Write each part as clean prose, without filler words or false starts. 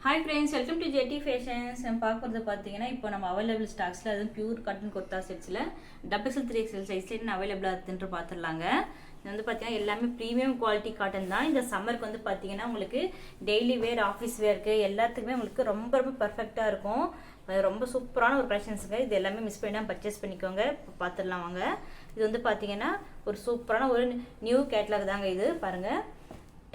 Hi friends, welcome to Jetty Fashions. நம்ம பார்க்குறது பார்த்தீங்கன்னா இப்போ நம்ம அவைலபிள் ஸ்டாக்ஸில் அதுவும் பியூர் காட்டன் குர்த்தா செட்ஸில் XXL 3XL சைஸில் என்ன அவைலபிளாக இருக்குன்னு பார்த்துடலாங்க. இது வந்து பார்த்தீங்கன்னா எல்லாமே ப்ரீமியம் குவாலிட்டி காட்டன் தான். இந்த சம்மருக்கு வந்து பார்த்தீங்கன்னா உங்களுக்கு டெய்லி வேர், ஆஃபீஸ் வேருக்கு எல்லாத்துக்குமே உங்களுக்கு ரொம்ப ரொம்ப பர்ஃபெக்டாக இருக்கும். ரொம்ப சூப்பரான ஒரு கலெக்ஷன்ஸுங்க. இது எல்லாமே மிஸ் பண்ணாமல் பர்ச்சேஸ் பண்ணிக்கோங்க. பார்த்துடலாம் வாங்க. இது வந்து பார்த்தீங்கன்னா ஒரு சூப்பரான ஒரு நியூ கேட்லாக் தாங்க. இது பாருங்கள்,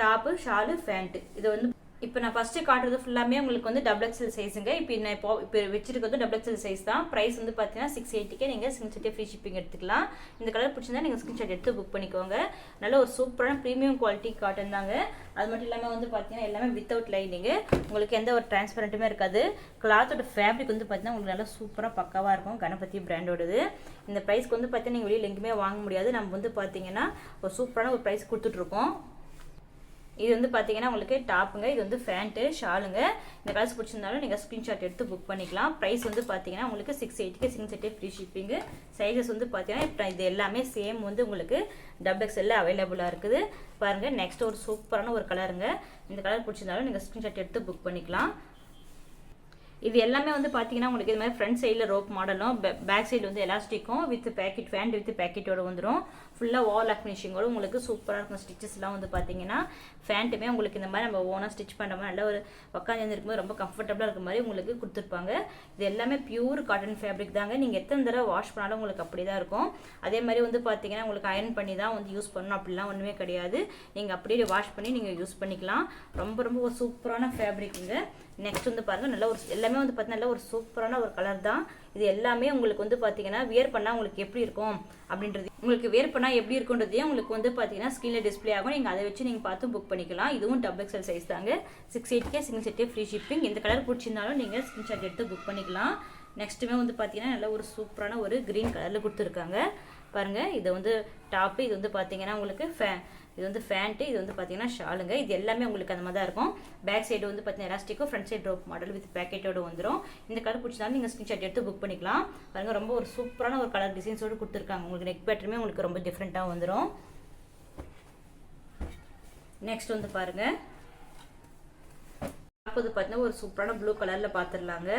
டாப்பு, ஷாலு, ஃபேண்ட்டு. இது வந்து இப்போ நான் ஃபஸ்ட்டு காட்டுறது ஃபுல்லாமே உங்களுக்கு வந்து XXL சைஸுங்க. இப்போ வச்சிருக்கிறது XXL சைஸ் தான். ப்ரைஸ் வந்து பார்த்தீங்கன்னா 680 நீங்கள் ஸ்கிரீன்ஷாட்டே ஃப்ரீ ஷிப்பிங் எடுத்துக்கலாம். இந்த கலர் பிடிச்சிருந்தா நீங்கள் ஸ்கிரீன்ஷாட் எடுத்து புக் பண்ணிக்கோங்க. நல்ல ஒரு சூப்பரான ப்ரீமியம் குவாலிட்டி காட்டன் தாங்க. அது மட்டும் இல்லாமல் வந்து பார்த்தீங்கன்னா எல்லாமே வித்தவுட் லைனிங்கு, உங்களுக்கு எந்த ஒரு டிரான்ஸ்பரண்ட்டுமே இருக்காது. கிளாத்தோட ஃபேப்ரிக் வந்து பார்த்தீங்கன்னா உங்களுக்கு நல்லா சூப்பராக பக்காவாக இருக்கும். கணபதி பிராண்டோடது. இந்த ப்ரைஸ்க்கு வந்து பார்த்தீங்கன்னா நீங்கள் வெளியில் எங்கேயுமே வாங்க முடியாது. நம்ம வந்து பார்த்தீங்கன்னா ஒரு சூப்பரான ஒரு ப்ரைஸ் கொடுத்துட்ருக்கோம். இது வந்து பார்த்தீங்கன்னா உங்களுக்கு டாப்புங்க, இது வந்து ஃபேண்ட்டு, ஷாலுங்க. இந்த கலர்ஸ் பிடிச்சிருந்தாலும் நீங்கள் ஸ்க்ரீன்ஷாட் எடுத்து புக் பண்ணிக்கலாம். ப்ரைஸ் வந்து பார்த்தீங்கன்னா உங்களுக்கு 680 சிங்கிள் ஃப்ரீ ஷிப்பிங்கு. சைஸஸ் வந்து பார்த்தீங்கன்னா இப்போ இது எல்லாமே சேம் வந்து உங்களுக்கு XXL அவைலபிளாக இருக்குது. பாருங்கள், நெக்ஸ்ட் ஒரு சூப்பரான ஒரு கலருங்க. இந்த கலர் பிடிச்சிருந்தாலும் நீங்கள் ஸ்க்ரீன்ஷாட் எடுத்து புக் பண்ணிக்கலாம். இது எல்லாமே வந்து பார்த்தீங்கன்னா உங்களுக்கு இது மாதிரி ஃப்ரண்ட் சைடில் ரோப் மாடலும், பேக் சைடு வந்து எலாஸ்டிக்கும் வித் பேக்கெட், ஃபேண்ட் வித் பேக்கெட்டோட வந்துடும். ஃபுல்லாக வால் லாக் ஃபினிஷிங்கோட உங்களுக்கு சூப்பராக இருக்கும். ஸ்டிச்சஸ்லாம் வந்து பார்த்தீங்கன்னா ஃபேண்ட்டுமே உங்களுக்கு இந்த மாதிரி நம்ம ஓனாக ஸ்டிச் பண்ணுற மாதிரி நல்ல ஒரு உட்காந்து இருக்கும்போது ரொம்ப கம்ஃபர்டபுளாக இருக்க மாதிரி உங்களுக்கு கொடுத்துருப்பாங்க. இது எல்லாமே பியூர் காட்டன் ஃபேப்ரிக் தாங்க. நீங்கள் எத்தனை தடவை வாஷ் பண்ணாலும் உங்களுக்கு அப்படி தான் இருக்கும். அதே மாதிரி வந்து பார்த்தீங்கன்னா உங்களுக்கு அயர்ன் பண்ணி தான் வந்து யூஸ் பண்ணணும் அப்படிலாம் ஒன்றுமே கிடையாது. நீங்கள் அப்படியே வாஷ் பண்ணி நீங்கள் யூஸ் பண்ணிக்கலாம். ரொம்ப ரொம்ப ஒரு சூப்பரான ஃபேப்ரிக்குங்க. நெக்ஸ்ட் வந்து பாருங்கள், நல்ல ஒரு எல்லாமே வந்து பார்த்தீங்கன்னா நல்ல ஒரு சூப்பரான ஒரு கலர் தான். இது எல்லாமே உங்களுக்கு வந்து பார்த்தீங்கன்னா வியர் பண்ணால் உங்களுக்கு எப்படி இருக்கும் அப்படின்றது, உங்களுக்கு வியர் பண்ணால் எப்படி இருக்குன்றதையும் உங்களுக்கு வந்து பார்த்தீங்கன்னா ஸ்க்ரீனில் டிஸ்பிளே ஆகும். நீங்கள் அதை வச்சு நீங்கள் பார்த்து புக் பண்ணிக்கலாம். இதுவும் XXL சைஸ் தாங்க. 680 சிங்கிள் ஃப்ரீ ஷிப்பிங். இந்த கலர் பிடிச்சிருந்தாலும் நீங்கள் ஸ்க்ரீன்ஷாட் எடுத்து புக் பண்ணிக்கலாம். நெக்ஸ்ட்டுமே வந்து பார்த்தீங்கன்னா நல்ல ஒரு சூப்பரான ஒரு க்ரீன் கலரில் கொடுத்துருக்காங்க. பாருங்கள், இது வந்து டாப்பு, இது வந்து பார்த்தீங்கன்னா உங்களுக்கு இது வந்து ஃபேண்ட்டு, இது வந்து பார்த்தீங்கன்னா ஷாலுங்க. இது எல்லாமே உங்களுக்கு அந்த மாதிரி தான் இருக்கும். பேக் சைடு வந்து பார்த்தீங்கன்னா எலாஸ்டிக்கோ, front side rope model with பேக்கெட்டோட வந்துடும். இந்த கலர் பிடிச்சாலும் நீங்கள் ஸ்க்ரீன்ஷாட் எடுத்து புக் பண்ணிக்கலாம். பாருங்கள், ரொம்ப ஒரு சூப்பரான ஒரு கலர் டிசைன்ஸோடு கொடுத்துருக்காங்க. உங்களுக்கு நெக் பேட்டருமே உங்களுக்கு ரொம்ப டிஃப்ரெண்ட்டாக வந்துடும். நெக்ஸ்ட் வந்து பாருங்கள், வந்து பார்த்தீங்கன்னா ஒரு சூப்பரான ப்ளூ கலரில் பார்த்துடலாங்க.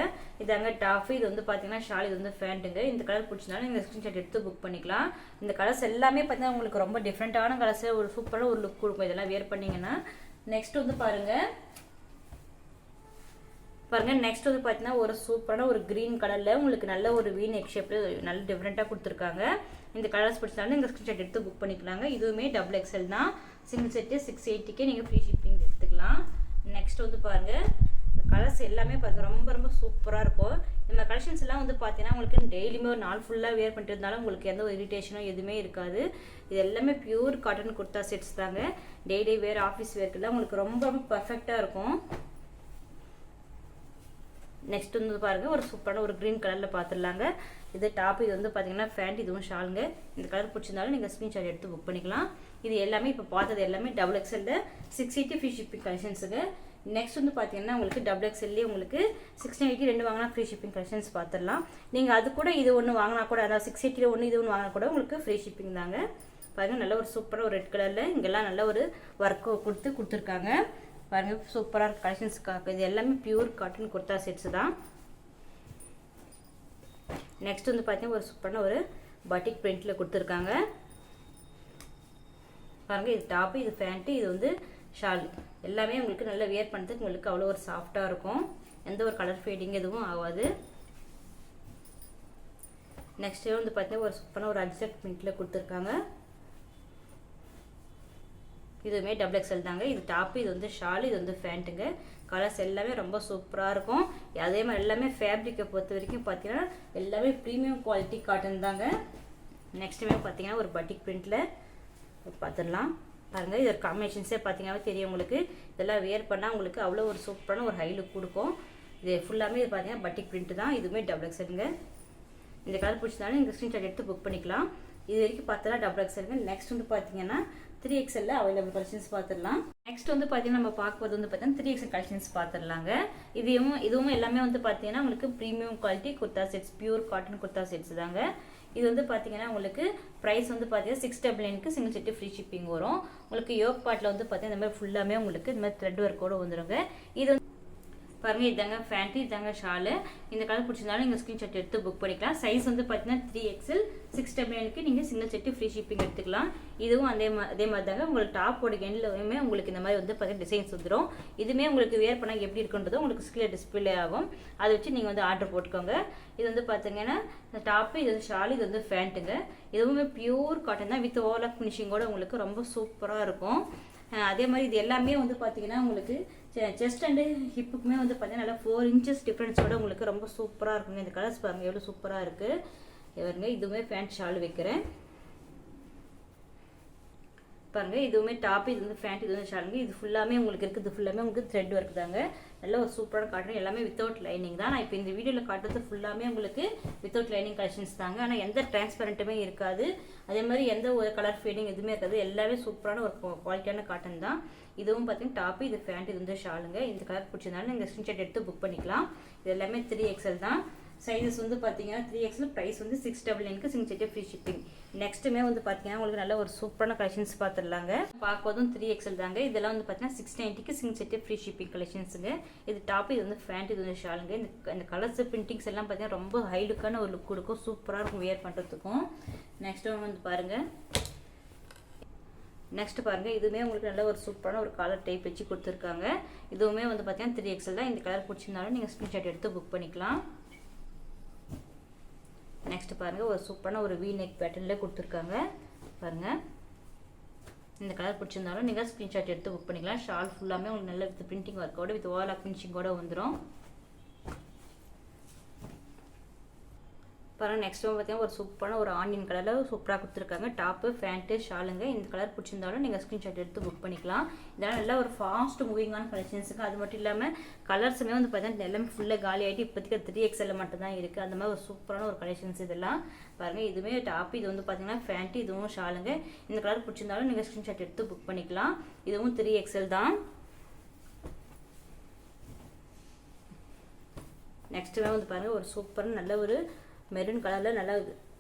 இதாங்க டாஃப், இது வந்து பார்த்தீங்கன்னா ஷால், இது வந்து ஃபேண்ட்டுங்க. இந்த கலர் பிடிச்சினாலும் நீங்கள் ஸ்க்ரீன்ஷாட் எடுத்து புக் பண்ணிக்கலாம். இந்த கலர்ஸ் எல்லாமே பார்த்தீங்கன்னா உங்களுக்கு ரொம்ப டிஃப்ரெண்ட்டான கலர்ஸ், ஒரு சூப்பரான ஒரு லுக் கொடுக்கும் இதெல்லாம் வேர் பண்ணிங்கன்னா. நெக்ஸ்ட் வந்து பாருங்கள், நெக்ஸ்ட் வந்து பார்த்தீங்கன்னா ஒரு சூப்பரான ஒரு க்ரீன் கலரில் உங்களுக்கு நல்ல ஒரு வீ நெக் ஷேப்பில் நல்ல டிஃப்ரெண்ட்டாக கொடுத்துருக்காங்க. இந்த கலர்ஸ் பிடிச்சாலும் நீங்கள் ஸ்க்ரீன்ஷாட் எடுத்து புக் பண்ணிக்கலாங்க. இதுவுமே XXL தான். சிங்கிள் செட்டு 680 நீங்கள் ஃப்ரீ ஷிப்பிங் எடுத்துக்கலாம். நெக்ஸ்ட் வந்து பாருங்கள், இந்த கலர்ஸ் எல்லாமே பாருங்கள் ரொம்ப ரொம்ப சூப்பராக இருக்கும். இந்த கலெக்ஷன்ஸ் எல்லாம் வந்து பார்த்தீங்கன்னா உங்களுக்கு டெய்லியுமே ஒரு நாள் ஃபுல்லாக வேர் பண்ணிட்டு இருந்தாலும் உங்களுக்கு எந்த ஒரு இரிட்டேஷனோ எதுவுமே இருக்காது. இது எல்லாமே பியூர் காட்டன் குர்த்தா செட்ஸ் தாங்க. டெய்லி வேர், ஆஃபீஸ் வேர்க்கெல்லாம் உங்களுக்கு ரொம்ப ரொம்ப பர்ஃபெக்டாக இருக்கும். நெக்ஸ்ட் வந்து பாருங்கள், ஒரு சூப்பரான ஒரு க்ரீன் கலரில் பார்த்துடலாங்க. இது டாப், இது வந்து பார்த்தீங்கன்னா ஃபேண்ட், இதுவும் ஷாலுங்க. இந்த கலர் பிடிச்சிருந்தாலும் நீங்கள் ஸ்க்ரீன்ஷாட் எடுத்து புக் பண்ணிக்கலாம். இது எல்லாமே இப்போ பார்த்தது எல்லாமே XXL 680 ஃப்ரீ ஷிப்பிங் கலெக்ஷன்ஸுங்க. நெக்ஸ்ட் வந்து பார்த்தீங்கன்னா உங்களுக்கு XXL உங்களுக்கு 680 ரெண்டு வாங்கினா ஃப்ரீ ஷிப்பிங் கலெக்ஷன்ஸ் பார்த்துடலாம். நீங்கள் அது கூட இது ஒன்று வாங்கினா கூட, அதாவது 680 ஒன்று இது ஒன்று வாங்கினா கூட உங்களுக்கு ஃப்ரீ ஷிப்பிங் தாங்க. பாருங்கள், நல்ல ஒரு சூப்பராக ஒரு ரெட் கலரில் இங்கெல்லாம் நல்ல ஒரு ஒர்க்கு கொடுத்துருக்காங்க. பாருங்கள், சூப்பராக இருக்க கலெக்ஷன்ஸ்க்காக. இது எல்லாமே பியூர் காட்டன் குர்த்தா செட்ஸ் தான். நெக்ஸ்ட் வந்து பார்த்தீங்கன்னா ஒரு சூப்பரான ஒரு பட்டிக் பிரிண்டில் கொடுத்துருக்காங்க. பாருங்கள், இது டாப்பு, இது ஃபேண்ட்டு, இது வந்து ஷால். எல்லாமே உங்களுக்கு நல்லா வியர் பண்ணுறதுக்கு உங்களுக்கு அவ்வளோ ஒரு சாஃப்டாக இருக்கும். எந்த ஒரு கலர் ஃபேடிங் எதுவும் ஆகாது. நெக்ஸ்ட் வந்து பார்த்தீங்கன்னா ஒரு சூப்பரான ஒரு அட்ஜஸ்ட் பிரிண்டில் கொடுத்துருக்காங்க. இதுவுமே XXL தாங்க. இது டாப்பு, இது வந்து ஷால், இது வந்து ஃபேண்ட்டுங்க. கலர்ஸ் எல்லாமே ரொம்ப சூப்பராக இருக்கும். அதே மாதிரி எல்லாமே ஃபேப்ரிக்கை பொறுத்த வரைக்கும் பார்த்தீங்கன்னா எல்லாமே ப்ரீமியம் குவாலிட்டி காட்டன் தாங்க. நெக்ஸ்ட்டுமே பார்த்தீங்கன்னா ஒரு பட்டிக் பிரிண்டில் பார்த்துடலாம். பாருங்கள், இது காம்பினேஷன்ஸே பார்த்தீங்கன்னா தெரியும் உங்களுக்கு. இதெல்லாம் வேர் பண்ணால் உங்களுக்கு அவ்வளோ ஒரு சூப்பரான ஒரு ஹை லுக் கொடுக்கும். இது ஃபுல்லாமே இது பார்த்தீங்கன்னா பட்டிக் பிரிண்ட்டு தான். இதுவுமே XXLங்க. இந்த கலர் பிடிச்சதாலும் நீங்கள் ஸ்க்ரீன்ஷாட் எடுத்து புக் பண்ணிக்கலாம். இது வரைக்கும் பார்த்தலாம் XXLங்க. நெக்ஸ்ட் வந்து பார்த்தீங்கன்னா 3XL அவைலபிள் கலெக்ஷன்ஸ் பார்த்துடலாம். நெக்ஸ்ட் வந்து பார்த்தீங்கன்னா நம்ம பார்க்குறது வந்து பார்த்தீங்கன்னா 3XL கலெக்ஷன்ஸ் பார்த்துடலாங்க. இதுவும் எல்லாமே வந்து பார்த்தீங்கன்னா உங்களுக்கு premium quality kurta sets, pure cotton kurta sets தாங்க. இது வந்து பார்த்தீங்கன்னா உங்களுக்கு ப்ரைஸ் வந்து பார்த்தீங்கன்னா 699க்கு சிங்கிள் செட்டு ஃப்ரீ ஷிப்பிங் வரும். உங்களுக்கு யோக் பார்ட்டில் வந்து பார்த்தீங்கன்னா இந்த மாதிரி ஃபுல்லாமே உங்களுக்கு இந்த மாதிரி த்ரெட் ஒர்க்கோடு வந்துடுங்க. இது பாருங்கள் இதாங்க ஃபேண்ட்டு, இதாங்க ஷாலு. இந்த கலர் பிடிச்சிருந்தாலும் நீங்கள் ஸ்க்ரீன்ஷாட் எடுத்து புக் பண்ணிக்கலாம். சைஸ் வந்து பார்த்தீங்கன்னா 3XL 699க்கு நீங்கள் சிங்கிள் செட்டு ஃப்ரீ ஷிப்பிங் எடுத்துக்கலாம். இதுவும் அதே மாதிரி தாங்க உங்களுக்கு டாப்போட எண்ட்லையுமே உங்களுக்கு இந்த மாதிரி வந்து பார்த்தீங்கன்னா டிசைன்ஸ் வந்துடும். இதுவுமே உங்களுக்கு வேர் பண்ணால் எப்படி இருக்குன்றது உங்களுக்கு ஸ்க்ரீனில் டிஸ்பிளே ஆகும். அதை வச்சு நீங்கள் வந்து ஆர்டர் போட்டுக்கோங்க. இது வந்து பார்த்தீங்கன்னா டாப்பு, இது வந்து ஷாலு, இது வந்து ஃபேண்ட்டுங்க. இதுவுமே பியூர் காட்டன் தான் வித் ஓவர்லாக் ஃபினிஷிங்கோட உங்களுக்கு ரொம்ப சூப்பராக இருக்கும். அதே மாதிரி இது எல்லாமே வந்து பார்த்தீங்கன்னா உங்களுக்கு செஸ்ட் அண்டு ஹிப்புக்குமே வந்து பார்த்தீங்கன்னா நல்லா 4 inches டிஃப்ரென்ஸோட உங்களுக்கு ரொம்ப சூப்பராக இருக்குங்க. இந்த கலர்ஸ் பாருங்கள் எவ்வளோ சூப்பராக இருக்குது. இவருங்க இதுவுமே பேண்ட் ஷால் வைக்கிறேன் பாருங்கள். இதுவுமே டாப், இது வந்து பேண்ட், இது வந்து ஷாலுங்க. இது ஃபுல்லாமே உங்களுக்கு இருக்குது, ஃபுல்லாமே உங்களுக்கு த்ரெட் ஒர்க் தாங்க. நல்ல ஒரு சூப்பரான காட்டன், எல்லாமே வித்தவுட் லைனிங் தான். நான் இப்போ இந்த வீடியோவில் காட்டுறது ஃபுல்லாமே உங்களுக்கு வித்தவுட் லைனிங் கலெக்ஷன்ஸ் தாங்க. ஆனால் எந்த டிரான்ஸ்பரண்ட்டுமே இருக்காது, அதே மாதிரி எந்த ஒரு கலர் ஃபேடிங் எதுவுமே இருக்காது. எல்லாமே சூப்பரான ஒரு குவாலிட்டியான காட்டன் தான். இதுவும் பார்த்தீங்கன்னா டாப்பு, இது பேண்ட், இது வந்து ஷாலுங்க. இந்த கலர் பிடிச்சதுனால நீங்கள் ஸ்க்ரீன்ஷாட் எடுத்து புக் பண்ணிக்கலாம். இது எல்லாமே 3XL தான். சைஸஸ் வந்து பார்த்தீங்கன்னா 3XL, ப்ரைஸ் வந்து 699க்கு சிங்கிள் செட்டு ஃப்ரீ ஷிப்பிங். நெக்ஸ்ட்டுமே வந்து பார்த்தீங்கன்னா உங்களுக்கு நல்ல ஒரு சூப்பரான கலெக்ஷன்ஸ் பார்த்துடலாங்க. பார்க்குறதும் 3XL தாங்க. இதெல்லாம் வந்து பார்த்தீங்கன்னா 690க்கு சிங்கிள் செட்டு ஃப்ரீ ஷிப்பிங் கலெக்ஷன்ஸுங்க. இது டாப்பு, இது வந்து பேண்ட், இது வந்து ஷாலுங்க. இந்த கலர்ஸ் பிரிண்டிங்ஸ் எல்லாம் பார்த்தீங்கன்னா ரொம்ப ஹை லுக்கான ஒரு லுக் கொடுக்கும், சூப்பராக இருக்கும் வேர் பண்ணுறதுக்கும். நெக்ஸ்ட் வந்து பாருங்கள், நெக்ஸ்ட் பாருங்கள், இதுவுமே உங்களுக்கு நல்ல ஒரு சூப்பரான ஒரு கலர் டைப் வச்சு கொடுத்துருக்காங்க. இதுவுமே வந்து பார்த்தீங்கன்னா 3XL தான். இந்த கலர் பிடிச்சிருந்தாலும் நீங்கள் ஸ்க்ரீன்ஷாட் எடுத்து புக் பண்ணிக்கலாம். நெக்ஸ்ட் பாருங்கள், ஒரு சூப்பரான ஒரு வி நெக் பேட்டர்னில் கொடுத்துருக்காங்க பாருங்கள். இந்த கலர் பிடிச்சிருந்தாலும் நீங்கள் ஸ்க்ரீன்ஷாட் எடுத்து புக் பண்ணிக்கலாம். ஷால் ஃபுல்லாமே உங்களுக்கு நல்ல வித் பிரிண்டிங் ஒர்க்கோட வித் ஓவர்லாக் ஃபினிஷிங்கோட வந்துடும் பாருங்கள். நெக்ஸ்ட் பார்த்தீங்கன்னா ஒரு சூப்பரான ஒரு ஆனியன் கலரில் சூப்பராக கொடுத்துருக்காங்க. டாப்பு, பேண்ட்டு, ஷாலுங்க. இந்த கலர் பிடிச்சிருந்தாலும் நீங்கள் ஸ்க்ரீன்ஷாட் எடுத்து புக் பண்ணிக்கலாம். இதெல்லாம் நல்லா ஒரு ஃபாஸ்ட் மூவிங்கான கலெக்ஷன்ஸுக்கு. அது மட்டும் இல்லாமல் கலர்ஸுமே வந்து பார்த்தீங்கன்னா எல்லாமே ஃபுல்லாக காலி ஆகிட்டு இப்போதைக்கு 3XL மட்டும் தான் இருக்குது. அந்த மாதிரி ஒரு சூப்பரான ஒரு கலெக்ஷன்ஸ் இதெல்லாம் பாருங்கள். இதுவுமே டாப்பு, இது வந்து பார்த்தீங்கன்னா பேண்ட்டு, இதுவும் ஷாலுங்க. இந்த கலர் பிடிச்சிருந்தாலும் நீங்கள் ஸ்க்ரீன்ஷாட் எடுத்து புக் பண்ணிக்கலாம். இதுவும் 3XL தான். நெக்ஸ்ட்டுமே வந்து பாருங்கள், ஒரு சூப்பரான நல்ல ஒரு மெரூன் கலரில் நல்லா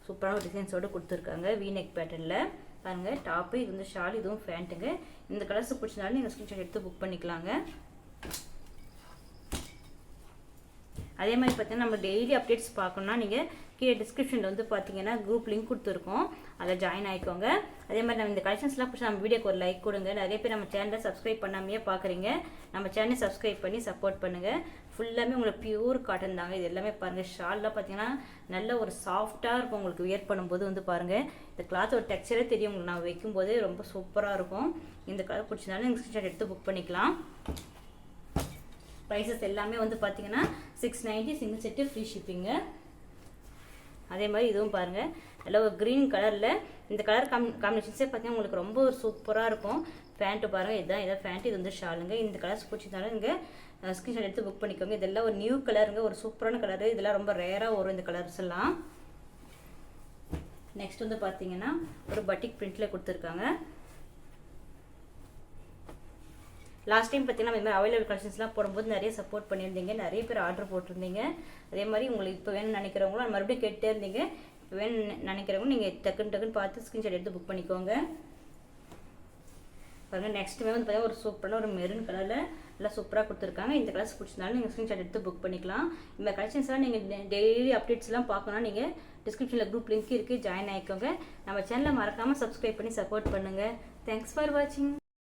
சூப்பரான டிசைன்ஸோடு கொடுத்துருக்காங்க வி நெக் பேட்டர்னில் பாருங்கள். டாப்பு, இது வந்து ஷால், இதுவும் பேண்ட்டுங்க. இந்த கலர்ஸ் பிடிச்சினாலும் நீங்கள் ஸ்க்ரீன்ஷாட் எடுத்து புக் பண்ணிக்கலாங்க. அதே மாதிரி பார்த்தீங்கன்னா நம்ம டெய்லி அப்டேட்ஸ் பார்க்கணுன்னா நீங்கள் கீழே டிஸ்கிரிப்ஷனில் வந்து பார்த்தீங்கன்னா குரூப் லிங்க் கொடுத்துருக்கோம், அதில் ஜாயின் ஆகிக்கோங்க. அதே மாதிரி நம்ம இந்த கலெக்ஷன்ஸ்லாம் பிடிச்சி நம்ம வீடியோக்கு ஒரு லைக் கொடுங்க. நிறைய பேர் நம்ம சேனலை சப்ஸ்கிரைப் பண்ணாமையே பார்க்குறீங்க. நம்ம சேனலை சப்ஸ்கிரைப் பண்ணி சப்போர்ட் பண்ணுங்கள். ஃபுல்லாமே உங்களுக்கு பியூர் காட்டன் தாங்க. இது எல்லாமே பாருங்கள். ஷால்லாம் பார்த்தீங்கன்னா நல்ல ஒரு சாஃப்டாக இருக்கும் உங்களுக்கு வியர் பண்ணும்போது வந்து பாருங்கள். இந்த கிளாத்தோட டெக்ஸ்சரே தெரியும் உங்களுக்கு, நான் வைக்கும்போதே ரொம்ப சூப்பராக இருக்கும். இந்த கலர் பிடிச்சதுனால நீங்கள் ஸ்க்ரீன்ஷாட் எடுத்து புக் பண்ணிக்கலாம். ப்ரைஸஸ் எல்லாமே வந்து பார்த்தீங்கன்னா 690 சிங்கிள் செட்டு ஃப்ரீ ஷிப்பிங்கு. அதே மாதிரி இதுவும் பாருங்கள், நல்ல ஒரு க்ரீன் கலரில் இந்த கலர் காம்பினேஷன்ஸே பார்த்தீங்கன்னா உங்களுக்கு ரொம்ப ஒரு சூப்பராக இருக்கும். பேண்ட்டு பாருங்கள், இதான் பேண்ட்டு, இது வந்து ஷாலுங்க. இந்த கலர்ஸ் பிடிச்சிருந்தாலும் நீங்கள் ஸ்க்ரீன்ஷாட் எடுத்து புக் பண்ணிக்கோங்க. இதெல்லாம் ஒரு நியூ கலருங்க, ஒரு சூப்பரான கலரு. இதெல்லாம் ரொம்ப ரேராக வரும் இந்த கலர்ஸ் எல்லாம். நெக்ஸ்ட் வந்து பார்த்தீங்கன்னா ஒரு பட்டிக் பிரிண்டில் கொடுத்துருக்காங்க. லாஸ்ட் டைம் பார்த்தீங்கன்னா இந்த மாதிரி அவைலபிள் கலெக்ஷன்ஸ்லாம் போடும்போது நிறைய சப்போர்ட் பண்ணியிருந்தீங்க, நிறைய பேர் ஆர்டர் போட்டிருந்தீங்க. அதே மாதிரி உங்களுக்கு இப்போ வேணும்னு நினைக்கிறவங்களும் மறுபடியும் கேட்டே இருந்தீங்க. இப்போ வேணும்னு நினைக்கிறவங்க நீங்கள் டக்குன்னு பார்த்து ஸ்க்ரீன்ஷாட் எடுத்து புக் பண்ணிக்கோங்க. பாருங்கள், நெக்ஸ்ட்டுமே வந்து பார்த்தீங்கன்னா ஒரு சூப்பரான ஒரு மெரூன் கலரில் நல்லா சூப்பராக கொடுத்துருக்காங்க. இந்த கலர்ஸ் பிடிச்சிருந்தாலும் நீங்கள் ஸ்க்ரீன்ஷாட் எடுத்து புக் பண்ணிக்கலாம். இந்த கலெக்ஷன்ஸ்லாம் நீங்கள் டெய்லி அப்டேட்ஸ்லாம் பார்க்கணும்னா நீங்கள் டிஸ்கிரிப்ஷனில் குரூப் லிங்க் இருக்குது, ஜாயின் ஆகிக்கோங்க. நம்ம சேனலை மறக்காமல் சப்ஸ்கிரைப் பண்ணி சப்போர்ட் பண்ணுங்கள். தேங்க்ஸ் ஃபார் வாட்சிங்.